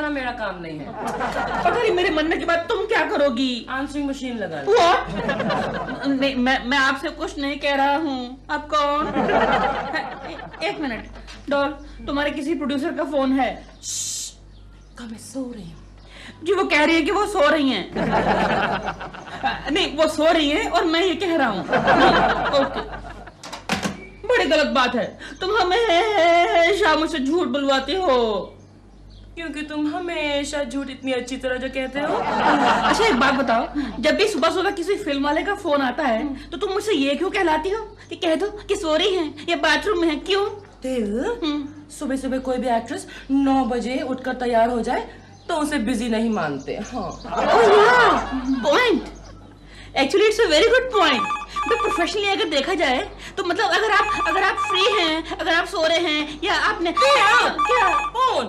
बताना मेरा काम नहीं है। पता नहीं मेरे मनने के बाद तुम क्या करोगी? आंसरिंग मशीन लगा। नहीं, मैं आपसे कुछ नहीं कह रहा हूँ। आप कौन? एक मिनट डॉल, तुम्हारे किसी प्रोड्यूसर का फोन है? मैं सो रही हूँ जी। वो कह रही है कि वो सो रही हैं। नहीं, वो सो रही हैं और मैं ये कह रहा हूँ। ओके, बड़ी गलत बात है। तुम हमेशा मुझसे झूठ बुलवाती हो। क्योंकि तुम हमेशा झूठ इतनी अच्छी तरह जो कहते हो। अच्छा एक बात बताओ, जब भी सुबह सुबह किसी फिल्म वाले का फोन आता है तो तुम मुझसे ये क्यों कहलाती हो कि कह दो कि सो रही हैं या बाथरूम में है? क्यों? सुबह सुबह कोई भी एक्ट्रेस 9 बजे उठकर तैयार हो जाए तो उसे बिजी नहीं मानते। Point, actually it's a very good point. तो प्रोफेशनली अगर देखा जाए तो मतलब अगर आप फ्री हैं, अगर आप सो रहे हैं या आपने क्या फोन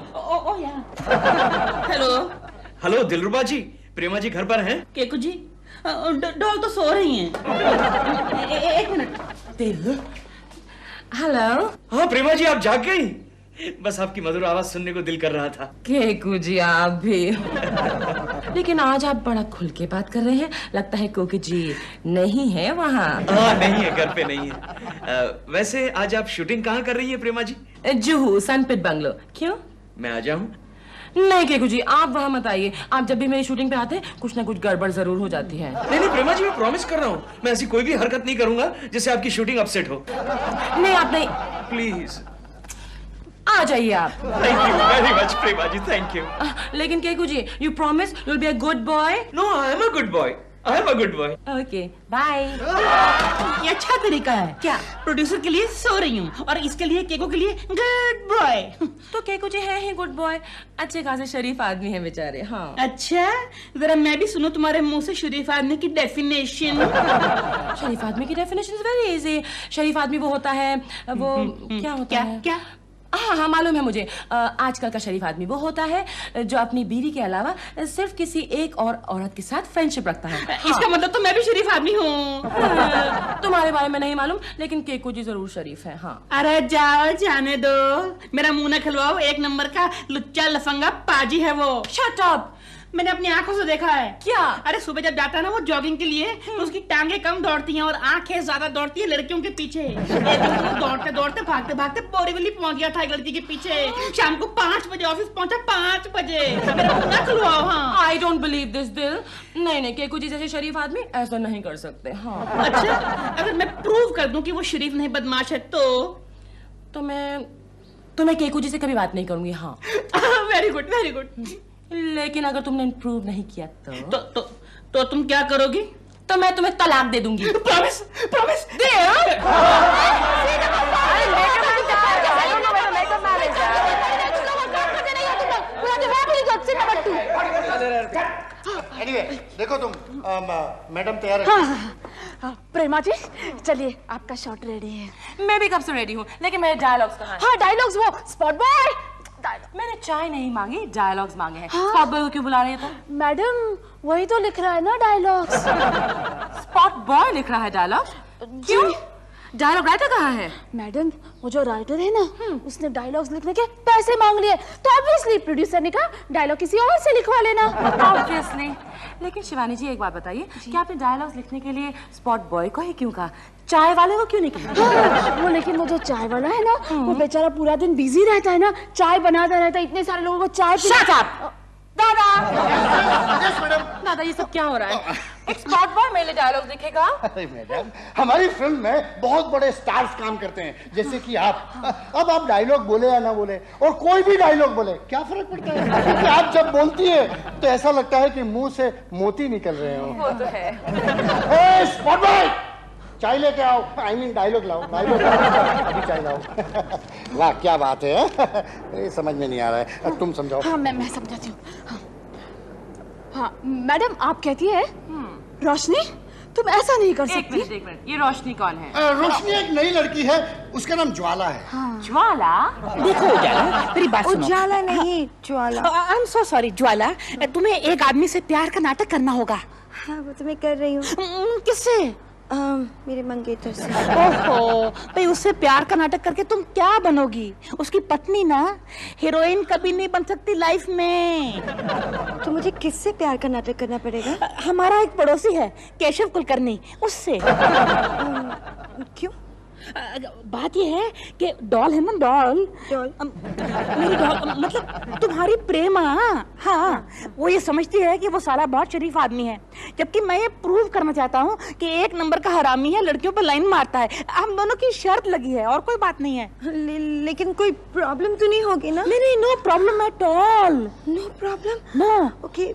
हेलो दिलरुबा जी, प्रेमा जी घर पर हैं? केकू जी, डॉल तो सो रही हैं। एक मिनट। हेलो। हाँ प्रेमा जी, आप जाग गई? बस आपकी मधुर आवाज सुनने को दिल कर रहा था। केकू जी आप भी। लेकिन आज आप बड़ा खुल के बात कर रहे हैं, लगता है कोकी जी नहीं है वहाँ। हाँ नहीं है, घर पे नहीं है। वैसे आज आप शूटिंग कहाँ कर रही है प्रेमा जी? जुहू सनपिट बंगलो। क्यों? मैं आ जाऊँ? नहीं केकू जी, आप वहाँ मत आइए। आप जब भी मेरी शूटिंग पे आते हैं कुछ ना कुछ गड़बड़ जरूर हो जाती है। नहीं प्रेमा जी, मैं प्रॉमिस कर रहा हूँ, मैं ऐसी कोई भी हरकत नहीं करूंगा जिससे आपकी शूटिंग अपसेट हो। नहीं आप नहीं, प्लीज आ जाइए आप। Thank you very much Prema ji, thank you. लेकिन Keku ji, you promise you will be a good boy? No, I am a good boy, I am a good boy. Okay bye. ये अच्छा तरीका है क्या? प्रोड्यूसर के लिए सो रही हूँ और इसके लिए केको के लिए गुड बॉय। तो केकू जी है ही गुड बॉय, अच्छे खासे शरीफ आदमी है बेचारे। हाँ अच्छा, जरा मैं भी सुनो तुम्हारे मुंह से शरीफ आदमी की डेफिनेशन। शरीफ आदमी की डेफिनेशन इज वेरी इजी। शरीफ आदमी वो होता है, वो क्या होता है? क्या? हाँ मालूम है मुझे। आजकल का शरीफ आदमी वो होता है जो अपनी बीवी के अलावा सिर्फ किसी एक और औरत के साथ फ्रेंडशिप रखता है। इसका मतलब तो मैं भी शरीफ आदमी हूँ। तुम्हारे बारे में नहीं मालूम, लेकिन केकू जी जरूर शरीफ है। हाँ अरे जाओ, जाने दो, मेरा मुंह न खिलवाओ। एक नंबर का लुच्चा लफंगा पाजी है वो। Shut up. मैंने अपनी आंखों से देखा है। क्या? अरे सुबह जब जाता है ना वो जॉगिंग के लिए तो उसकी टांगे कम दौड़ती हैं और आंखें ज्यादा दौड़ती है लड़कियों के पीछे। एक दिन तो दौड़ते दौड़ते भागते भागते बोरीवली पहुंच गया था एक लड़की के पीछे। शाम को 5 बजे ऑफिस पहुंचा, 5 बजे। मेरा मुंह ना खुलवाओ। हाँ आई डोंट बिलीव दिस दिल। नहीं केकू जी जैसे शरीफ आदमी ऐसा नहीं कर सकते। हाँ अच्छा, अगर मैं प्रूव कर दूं कि वो शरीफ नहीं बदमाश है तो मैं केकू जी से कभी बात नहीं करूंगी। हाँ वेरी गुड वेरी गुड। लेकिन अगर तुमने प्रूव नहीं किया तो तुम क्या करोगी? तो मैं तुम्हें तलाक दे दूंगी। प्रॉमिस प्रॉमिस दे। Anyway, देखो तुम मैडम तैयार है। हाँ, प्रेमा जी चलिए, आपका शॉट रेडी है। मैं भी कब से रेडी हूँ, लेकिन मेरे डायलॉग्स कहाँ हैं? हाँ डायलॉग्स, वो स्पॉट बॉय। मैंने चाय नहीं मांगी, डायलॉग्स मांगे हैं। स्पॉट बॉय को क्यों बुला रही है तुम? मैडम वही तो लिख रहा है ना डायलॉग्स। स्पॉट बॉय लिख रहा है डायलॉग? क्यों? डायलॉग राइटर कहाँ है? मैडम वो जो राइटर है ना, उसने डायलॉग्स लिखने के पैसे मांग लिए, तो ऑब्वियसली प्रोड्यूसर ने कहा डायलॉग किसी और से लिखवा लेना। ऑब्वियसली। लेकिन शिवानी जी एक बात बताइए कि आपने डायलॉग्स लिखने के लिए स्पॉट बॉय को ही क्यों कहा, चाय वाले को क्यों नहीं कहा? वो लेकिन वो जो चाय वाला है ना, वो बेचारा पूरा दिन बिजी रहता है ना, चाय बनाता रहता है, इतने सारे लोगों को चाय दादा दादा ये सब क्या हो रहा है? एक स्पॉट बॉय मेरे डायलॉग लिखेगा? अरे मैडम, हमारी फिल्म में बहुत बड़े स्टार्स काम करते हैं, जैसे कि आप। अब आप डायलॉग बोले या ना बोले, और कोई भी डायलॉग बोले, क्या फर्क पड़ता है? क्योंकि आप जब बोलती है तो ऐसा लगता है कि मुंह से मोती निकल रहे हो। वो तो है। स्पॉट बॉय, चाय लेके आओ। आई मीन डायलॉग लाओ, अभी चाय लाओ। वाह क्या बात है। ये समझ में नहीं आ रहा है, तुम समझाओ। हाँ मैं समझाती हूँ। हाँ मैडम आप कहती है रोशनी, तुम ऐसा नहीं कर सकती। एक मिनट, ये रोशनी कौन है? रोशनी एक नई लड़की है, उसका नाम ज्वाला है। ज्वाला? देखो उजाला, मेरी बात सुनो। उजाला नहीं, ज्वाला। आई एम सो सॉरी ज्वाला, तुम्हें एक आदमी से प्यार का नाटक करना होगा। हाँ वो तो मैं कर रही हूँ। किससे? मेरे मंगेतर से। ओहो, भाई उससे प्यार का नाटक करके तुम क्या बनोगी? उसकी पत्नी ना, हीरोइन कभी नहीं बन सकती लाइफ में। तो मुझे किससे प्यार का नाटक करना पड़ेगा? हमारा एक पड़ोसी है केशव कुलकर्णी, उससे। क्यों? बात ये है कि डॉल है ना, डॉल डॉल? मेरी डॉल मतलब तुम्हारी प्रेमा। हाँ, वो ये समझती है कि वो साला बहुत शरीफ आदमी है, जबकि मैं ये प्रूव करना चाहता हूँ कि एक नंबर का हरामी है, लड़कियों पर लाइन मारता है। हम दोनों की शर्त लगी है और कोई बात नहीं है। लेकिन कोई प्रॉब्लम तो नहीं होगी ना? नहीं, no problem at all. No problem? No. Okay,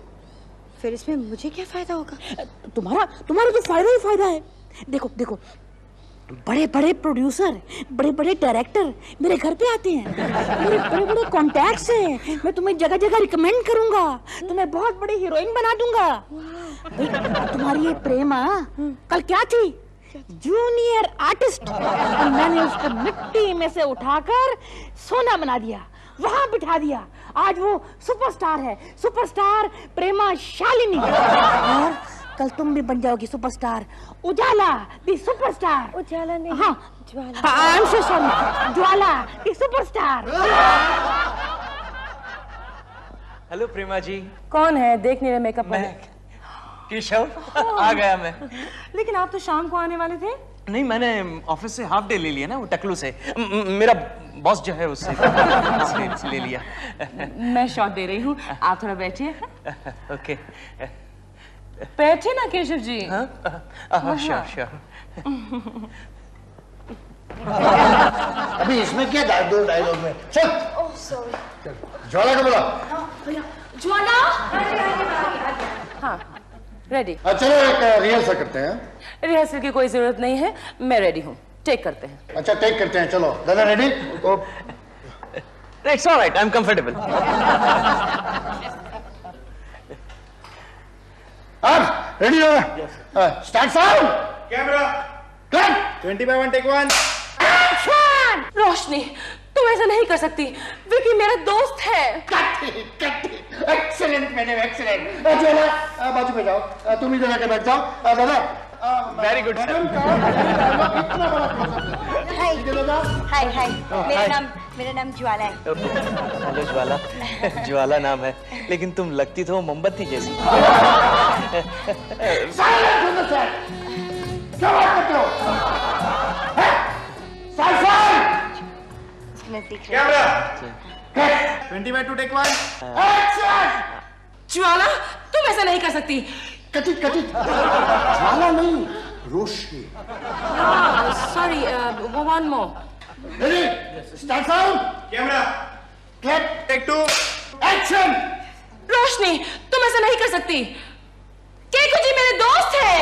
फिर इसमें मुझे क्या फायदा होगा? तुम्हारा तो फायदा ही फायदा है। देखो, बड़े बड़े प्रोड्यूसर, बड़े बड़े डायरेक्टर मेरे घर पे आते हैं, मेरे बड़े बड़े कॉन्टैक्ट्स हैं। मैं तुम्हें जगह जगह रिकमेंड करूंगा, तुम्हें बहुत बड़ी हीरोइन बना दूंगा। तुम्हारी ये प्रेमा कल क्या थी? Junior artist. और मैंने उसको मिट्टी में से उठाकर सोना बना दिया, वहां बिठा दिया। आज वो सुपरस्टार है, सुपरस्टार प्रेमा शालिनी। और कल तुम भी बन जाओगी सुपरस्टार, उजाला दी सुपरस्टार। उजाला नहीं, हाँ, Jwala. I am so sorry, Jwala दी सुपरस्टार। हेलो प्रेमा जी। कौन है? देख नहीं रहे मेकअप मैं वाले। केशव आ गया मैं। लेकिन आप तो शाम को आने वाले थे। नहीं, मैंने ऑफिस से हाफ डे ले लिया ना, वो टकलू से। मेरा बॉस जो है उससे हाफ डे ले लिया। मैं शॉट दे रही हूँ, आप थोड़ा बैठिए। ओके। बैठिए ना केशव जी। श्योर। अभी इसमें क्या डायलॉग में? चल। Oh sorry. ज्वाला को बुला। ज्वाला। हाँ, रेडी। चलो एक रिहर्सल करते हैं। रिहर्सल की कोई जरूरत नहीं है, मैं रेडी हूँ। टेक करते हैं। अच्छा, टेक करते हैं। चलो दादा, ready? It's alright, I am comfortable. अब रेडी हो? Start sound. Camera cut. 20/1 take 1। Roshni, तुम ऐसा नहीं कर सकती। विकी मेरा दोस्त है। Excellent madam, excellent. ज्वाला बाजू पे जाओ, तुम इधर आके बैठ जाओ। दादा, वेरी गुड सर। इतना बड़ा हाय, मेरा नाम ज्वाला है। हेलो ज्वाला। ज्वाला नाम है, लेकिन तुम लगती तो मोमबत्ती जैसी। क्या बात करते हो? Camera 20/2 take 1। ज्वाला, तुम ऐसा नहीं कर सकती। कटित ज्वाला नहीं, Roshni. Sorry, one more. Ready? Start sound. Camera clap. Take 2। Action. Roshni, तुम ऐसा नहीं कर सकती। केकू जी मेरे दोस्त है।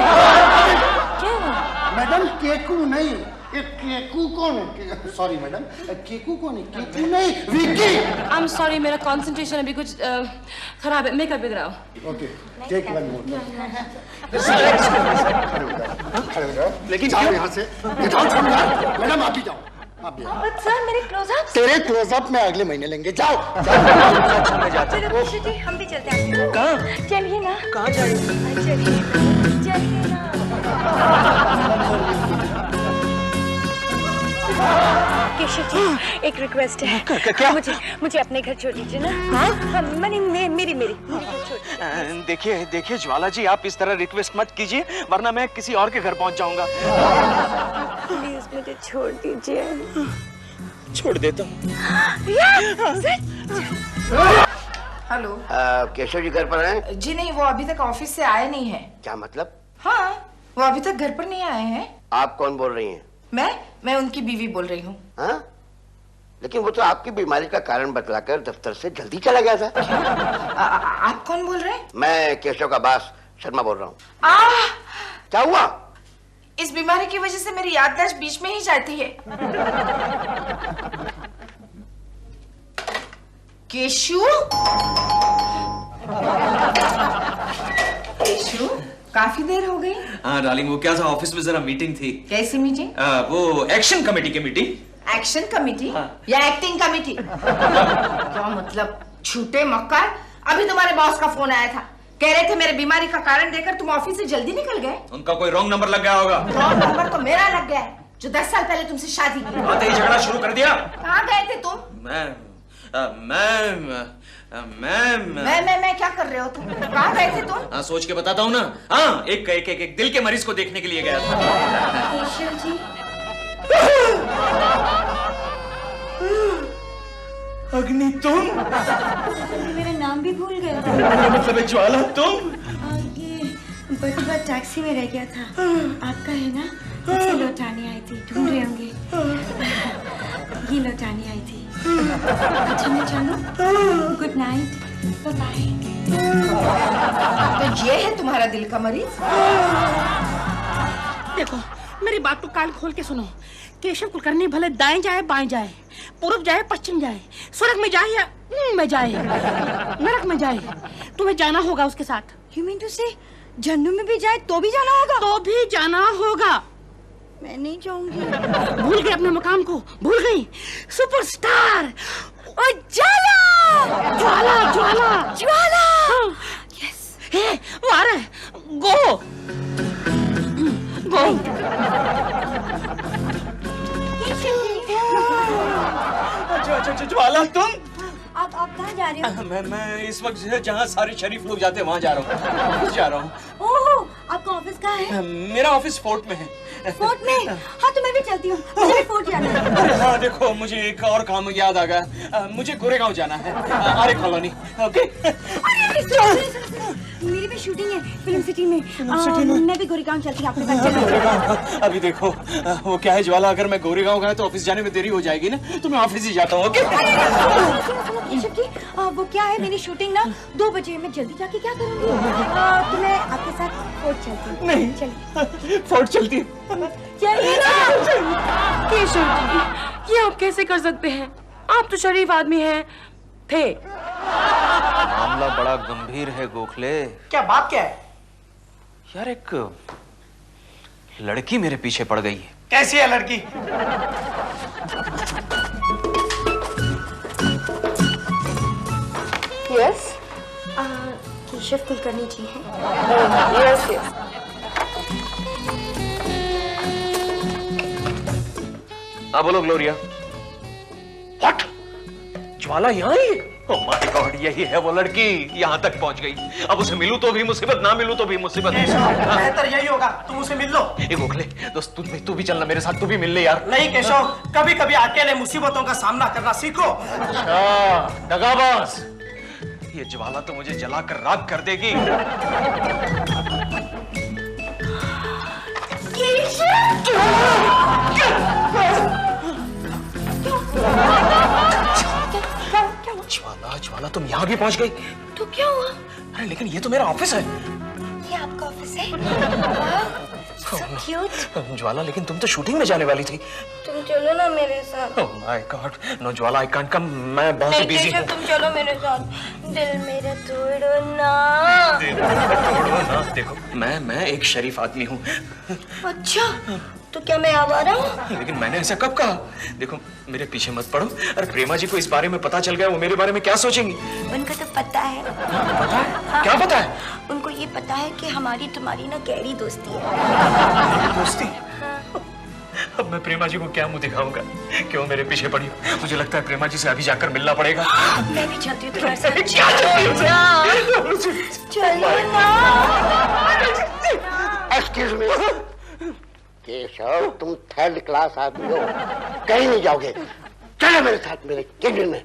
मैडम, केकू नहीं, ये केकू कौन है? सॉरी मैडम, केकू कौन है? केकू नहीं, विकी। आई एम सॉरी, मेरा कंसंट्रेशन अभी कुछ खराब है। मेकअप इधर आओ। Okay, take one more. खड़े हो जाओ। लेकिन जाओ यहाँ से। जाओ, छोड़ो यार। मैडम आप भी जाओ, आप भी जाओ। बट सर, मेरे क्लोजअप। तेरे क्लोजअप में अगले महीने लेंगे। जाओ। चलो खुशी जी, हम भी चलते हैं। कहाँ? चलिए ना। कहाँ जा रही हो? चलिए ना। केशव जी, एक रिक्वेस्ट है। क्या? मुझे अपने घर छोड़ दीजिए ना। हाँ, मेरी घर छोड़। देखिए ज्वाला जी, आप इस तरह रिक्वेस्ट मत कीजिए, वरना मैं किसी और के घर पहुंच जाऊंगा। प्लीज मुझे छोड़ दीजिए। छोड़ देता हूँ। हेलो। केशव जी घर पर हैं? जी नहीं, वो अभी तक ऑफिस से आए नहीं है। क्या मतलब? हाँ, वो अभी तक घर पर नहीं आए हैं। आप कौन बोल रही हैं? मैं उनकी बीवी बोल रही हूँ। हाँ? लेकिन वो तो आपकी बीमारी का कारण बतलाकर दफ्तर से जल्दी चला गया था। आप कौन बोल रहे हैं? मैं केशव का बॉस शर्मा बोल रहा हूँ। क्या हुआ? इस बीमारी की वजह से मेरी याददाश्त बीच में ही जाती है। केशु, काफी देर हो गई। हाँ डार्लिंग, वो क्या था, ऑफिस में जरा मीटिंग थी। कैसी मीटिंग? वो एक्शन कमेटी की मीटिंग। Action committee? हाँ। या एक्टिंग कमेटी? क्या मतलब? झूठे मक्कार, अभी तुम्हारे बॉस का फोन आया था, कह रहे थे मेरे बीमारी का कारण देकर तुम ऑफिस से जल्दी निकल गए। उनका कोई रॉन्ग नंबर लग गया होगा। रॉन्ग नंबर तो मेरा लग गया है, जो 10 साल पहले तुमसे शादी की। आते ही झगड़ा शुरू कर दिया। कहाँ गए थे तुम? मैं क्या कर रहे हो तुम? कहाँ गए थे तुम? हाँ, सोच के बताता हूँ ना। हाँ, एक दिल के मरीज को देखने के लिए गया था। केशव जी, अग्नि तुम? मेरा नाम भी भूल गए। मतलब ज्वाला तुम? ये बटुआ टैक्सी में रह गया था, आपका है ना? उसे लौटाने आई थी, ढूंढ रहे होंगे। ये लौटाने आई थी। अच्छा मैं चलूं? Good night, bye bye. तो ये है तुम्हारा दिल का मरीज? देखो, मेरी बात को कान खोल के सुनो। केशव कुलकर्णी भले दाएं जाए बाएं जाए, पूर्व जाए पश्चिम जाए, स्वर्ग में जाए या में जाए, नरक में जाए, तुम्हें जाना होगा उसके साथ। You mean to say, Jannu में भी जाए तो भी जाना होगा? तो भी जाना होगा। मैं नहीं जाऊंगी। भूल गई अपने मुकाम को, भूल गई। सुपरस्टार ज्वाला, ज्वाला ज्वाला ज्वाला। यस, हे वो आ रहा है। गो गो। अच्छा, ज्वाला तुम? आप कहाँ जा रहे हो? मैं इस वक्त जहाँ सारे शरीफ लोग जाते हैं वहाँ जा रहा हूँ। ऑफिस जा रहा हूँ। ओह, आपका ऑफिस कहाँ है? मेरा ऑफिस फोर्ट में है। फोर्ट में? हाँ तो मैं भी चलती हूँ, मुझे भी फोर्ट जाना है। अरे हाँ, देखो मुझे एक और काम याद आ गया। मुझे गोरेगांव जाना है, आर्य कॉलोनी। ओके? मेरी भी शूटिंग है फिल्म सिटी में। मैं भी गोरेगांव चलती हूँ, आपके साथ चलूँ? अभी देखो, वो क्या है ज्वाला, अगर मैं गोरेगांव गया तो ऑफिस जाने में देरी हो जाएगी ना, तो मैं ऑफिस ही जाता हूँ। ओके? केशव जी, वो क्या है, मेरी शूटिंग ना 2 बजे, मैं जल्दी जाके क्या करूँगी? तो मैं आपके साथ फोर्ट चलती हूँ। नहीं, चलिए। फोर्ट चलती है। चलिए ना। केशव जी, ये आप कैसे कर सकते हैं? आप तो शरीफ आदमी हैं, थे। मामला बड़ा गंभीर है गोखले। क्या बात क्या है? यार, एक लड़की मेरे पीछे पड़ गई है। कैसी है लड़की? यस, केशव कुलकर्णी जी हैं। Yes yes. हाँ बोलो ग्लोरिया। व्हाट? ज्वाला यहाँ ही? ओह माय गॉड, यही है वो लड़की, यहाँ तक पहुँच गई। अब उसे मिलूं तो भी मुसीबत, ना मिलूं तो भी मुसीबत। केशव, बेहतर यही होगा तुम उसे मिल लो। ए गोखले दोस्त, तू भी चलना मेरे साथ, तू भी मिल ले यार। नहीं केशव, कभी कभी अकेले मुसीबतों का सामना करना सीखो। अच्छा दगाबाज, ये ज्वाला तो मुझे जलाकर राख कर देगी। ज्वाला तुम यहाँ भी पहुँच गई? तो क्या हुआ? अरे लेकिन ये तो मेरा ऑफिस है। ये आपका ऑफिस है? So cute. ज्वाला, लेकिन तुम तो शूटिंग में जाने वाली थी। तुम चलो ना मेरे साथ। Oh my god, no Jwala, I can't come, मैं बहुत बिजी हूँ। तुम चलो मेरे साथ, दिल मेरा तोड़ो ना। देखो, मैं एक शरीफ आदमी हूँ। अच्छा, तो क्या मैं आवारा हूँ? लेकिन मैंने ऐसा कब कहा? देखो मेरे पीछे मत पड़ो। अरे प्रेमा जी को इस बारे में पता चल गया, वो मेरे बारे में क्या सोचेंगी? उनको तो पता है। पता है? क्या पता है? उनको ये पता है कि हमारी तुम्हारी ना गहरी दोस्ती है। दोस्ती? अब मैं प्रेमा जी को क्या मुंह दिखाऊंगा? क्यों मेरे पीछे पड़ी हो? मुझे लगता है प्रेमा जी से अभी जाकर मिलना पड़ेगा। मैं भी चाहती हूँ तुम्हारे साथ। क्या चाहती हो? चलो ना। एक्सक्यूज मी केशव, तुम 3rd क्लास आदमी हो, कहीं नहीं जाओगे। चलो मेरे साथ मेरे केबिन में।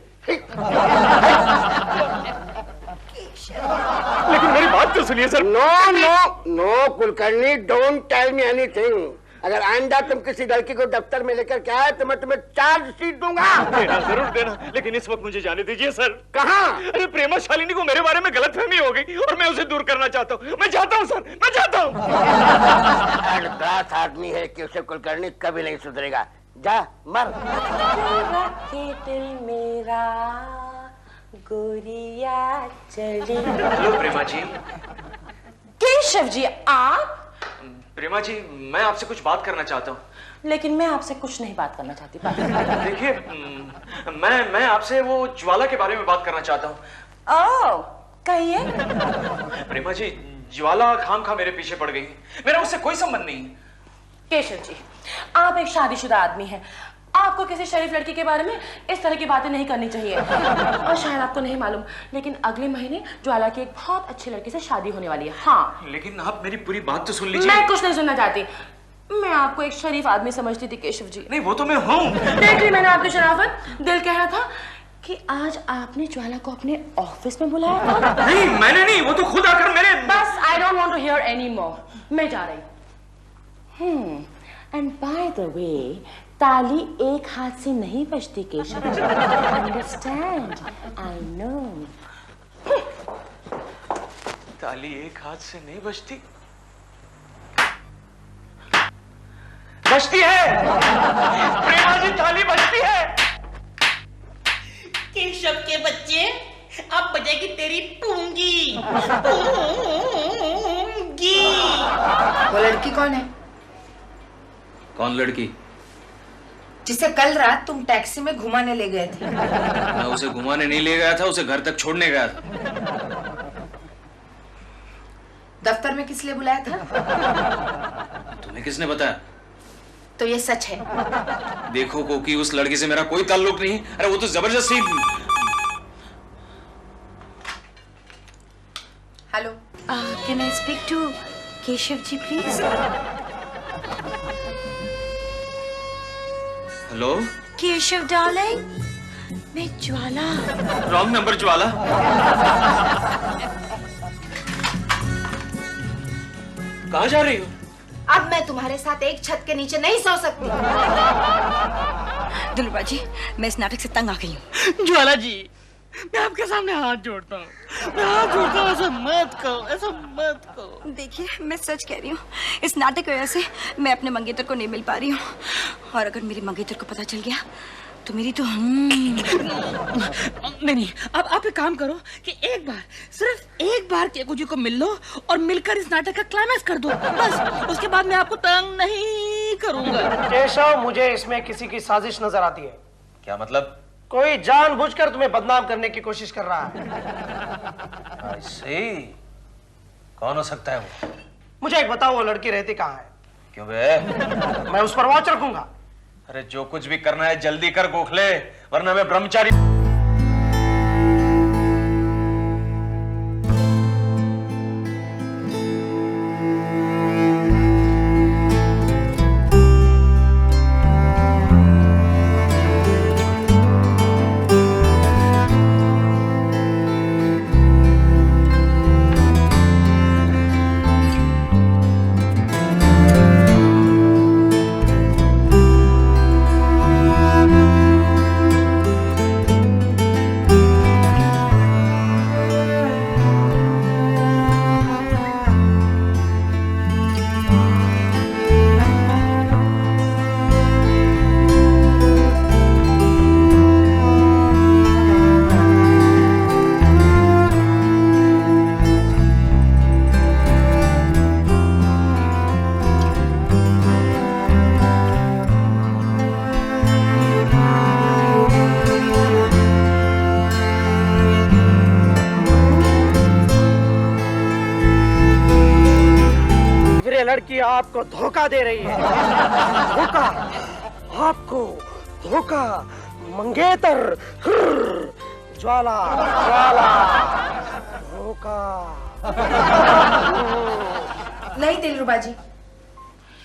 लेकिन मेरी बात तो सुनिए sir. No no no Kulkarni, don't tell me anything. अगर आइंदा तुम किसी लड़की को दफ्तर में लेकर के आए तो मैं तुम्हें चार्जशीट दूंगा। देना, जरूर देना, लेकिन इस वक्त मुझे जाने दीजिए सर। कहाँ? अरे प्रेमा शालिनी को मेरे बारे में गलतफहमी हो गई और मैं उसे दूर करना चाहता हूँ। मैं चाहता हूँ सर, मैं चाहता हूँ। दास आदमी है कि उसे कुलकर्णी कभी नहीं सुधरेगा। जा मर। दिल मेरा गोरिया चली। हेलो प्रेमा जी। केशव जी, आप? प्रेमा जी, मैं आपसे कुछ बात करना चाहता हूँ। लेकिन मैं आपसे कुछ नहीं बात करना चाहती। देखिए, मैं आपसे वो ज्वाला के बारे में बात करना चाहता हूँ। ओह, कहिए। प्रेमा जी, ज्वाला खाम खा मेरे पीछे पड़ गई। मेरा उससे कोई संबंध नहीं। केशव जी, आप एक शादीशुदा आदमी हैं। आपको किसी शरीफ लड़की के बारे में इस तरह की बातें नहीं करनी चाहिए। और शायद आपको नहीं मालूम, लेकिन अगले महीने ज्वाला की एक बहुत अच्छी लड़की से शादी होने वाली है। हाँ, लेकिन आप मेरी पूरी बात तो सुन लीजिए। मैं कुछ नहीं सुनना चाहती। मैं आपको एक शरीफ आदमी समझती थी केशव जी। नहीं, वो तो मैं हूँ। देख ली मैंने आपकी शराफत। दिल कह रहा था कि आज आपने ज्वाला को अपने ऑफिस में बुलाया था। नहीं, मैंने नहीं, वो तो खुद आकर मेरे। बस I don't want to hear any more. मैं जा रही हूँ। एंड बाय द वे, ताली एक हाथ से नहीं बजती Keshav ji. Understand? I know. ताली एक हाथ से नहीं बजती। बजती है प्रेमा जी, ताली बजती है। केशव के बच्चे, अब बजेगी तेरी पूंगी। पूंगी। वो लड़की कौन है? कौन लड़की? जिसे कल रात तुम टैक्सी में घुमाने ले गए थे। मैं उसे घुमाने नहीं ले गया था, उसे घर तक छोड़ने गया था। दफ्तर में किस लिए बुलाया था? तुम्हें किसने बताया? तो ये सच है। देखो कोकी, उस लड़की से मेरा कोई ताल्लुक नहीं। अरे वो तो जबरदस्ती। Hello, can I speak to Keshav ji please? Hello Keshav darling, मैं ज्वाला। रॉन्ग नंबर ज्वाला। कहाँ जा रही हो? अब मैं तुम्हारे साथ एक छत के नीचे नहीं सो सकती। दिलरुबा जी, मैं इस नाटक से तंग आ गई हूँ। ज्वाला जी, मैं आपके सामने हाथ जोड़ता हूँ। मैं हाथ जोड़ता हूँ, ऐसा मत कहो, ऐसा मत कहो। देखिए, मैं सच कह रही हूँ, इस नाटक की वजह से मैं अपने मंगेतर को नहीं मिल पा रही हूँ। और अगर मेरे मंगेतर को पता चल गया तो मेरी तो नहीं, अब आप एक काम करो कि एक बार, सिर्फ एक बार केकू जी को मिल लो और मिलकर इस नाटक का क्लाइमैक्स कर दो। बस उसके बाद मैं आपको तंग नहीं करूंगा। केशव, मुझे इसमें किसी की साजिश नजर आती है। क्या मतलब? कोई जानबूझकर तुम्हें बदनाम करने की कोशिश कर रहा है। ऐसे कौन हो सकता है वो? मुझे एक बताओ, वो लड़की रहती कहाँ है? क्यों बे? मैं उस पर वॉच रखूंगा। अरे जो कुछ भी करना है जल्दी कर गोखले, वरना मैं ब्रह्मचारी। लड़की आपको धोखा दे रही है। धोखा, आपको धोखा। मंगेतर, ज्वाला, ज्वाला, धोखा। नहीं दिलरुबा जी,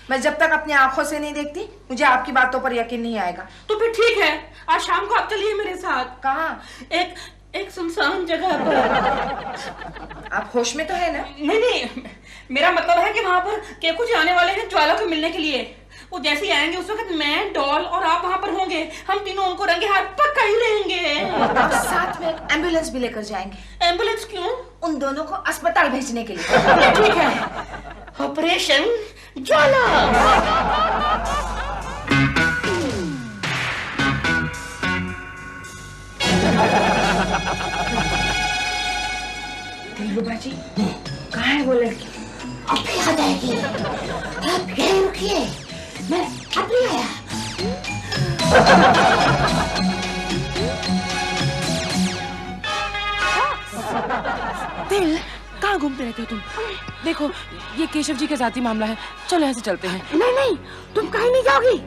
मैं जब तक अपनी आंखों से नहीं देखती मुझे आपकी बातों पर यकीन नहीं आएगा। तो फिर ठीक है, आज शाम को आप चलिए मेरे साथ। कहाँ? एक सुनसान जगह पर। आप होश में तो है ना? नहीं, मेरा मतलब है कि वहाँ पर केकू जी आने वाले हैं ज्वाला को मिलने के लिए। वो जैसे ही आएंगे उस वक्त मैं, डॉल और आप वहाँ पर होंगे। हम तीनों उनको रंगे हाथ पक्का ही रहेंगे। और साथ में एम्बुलेंस भी लेकर जाएंगे। एम्बुलेंस क्यों? उन दोनों को अस्पताल भेजने के लिए। ठीक है, ऑपरेशन ज्वाला। दिलरुबा जी, कहाँ है वो लड़की? अब याद आएगी। आप यहीं रुकिए, मैं अभी आया। दिल, कहाँ घूमते रहते हो तुम? देखो ये केशव जी का जाती मामला है, चलो यहाँ से चलते हैं। नहीं नहीं, तुम कहीं नहीं जाओगी।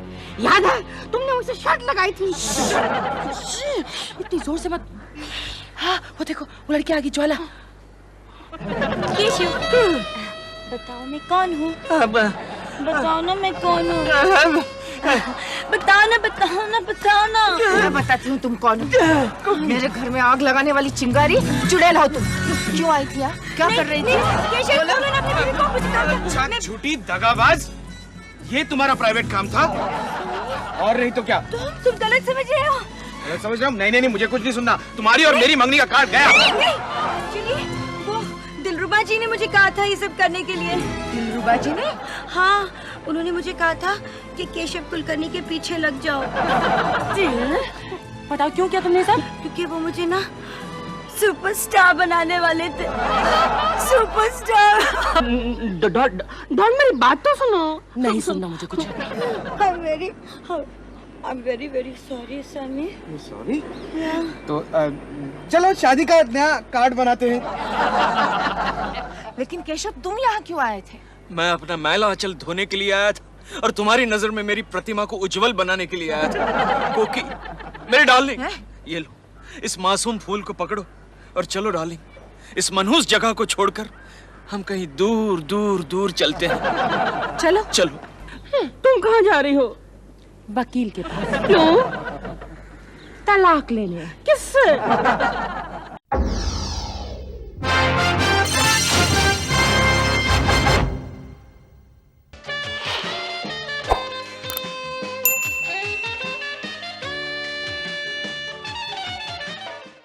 याद है तुमने मुझसे शर्त लगाई थी। इतनी जोर से मत। हाँ वो देखो, वो लड़की आ गई, ज्वाला। केशव, बताओ मैं कौन हूँ? बताओ ना मैं कौन हूँ? बताओ ना, बताओ ना, बताओ ना। मैं बताती हूँ तुम कौन हो। मेरे घर में आग लगाने वाली चिंगारी चुड़ैल हो तुम। क्यों आई थी? क्या कर रही थी? केशव, बोलो ना अपने बीवी को, मुझे काम है। झूठी दगाबाज, ये तुम्हारा प्राइवेट काम था और नहीं तो क्या? तुम गलत समझ रहे हो। गलत समझ रहा हूँ? नहीं नहीं नहीं, मुझे कुछ नहीं सुनना। तुम्हारी और मेरी मंगनी का कार्ड गया। एक्चुअली वो दिलरुबा जी ने मुझे कहा था ये सब करने के लिए। दिलरुबा जी ने? हाँ, उन्होंने मुझे कहा था कि केशव कुलकर्णी के पीछे लग जाओ। बताओ क्यों किया तुमने सब? क्योंकि वो मुझे ना सुपरस्टार बनाने वाले थे। सुपरस्टार। डॉल मेरी बात तो सुनो। नहीं सुनना मुझे कुछ। I'm very very sorry समी। सॉरी। तो चलो शादी का नया कार्ड बनाते हैं। लेकिन केशव तुम यहाँ क्यों आए थे? मैं अपना मैला आंचल धोने के लिए आया था और तुम्हारी नजर में मेरी प्रतिमा को उज्जवल बनाने के लिए आया था। कोकी, मेरे डार्लिंग, ये लो, इस मासूम फूल को पकड़ो और चलो डार्लिंग, इस मनहूस जगह को छोड़कर हम कहीं दूर दूर दूर चलते हैं। चलो चलो। तुम कहाँ जा रही हो? वकील के पास। क्यों? तलाक लेने। किससे?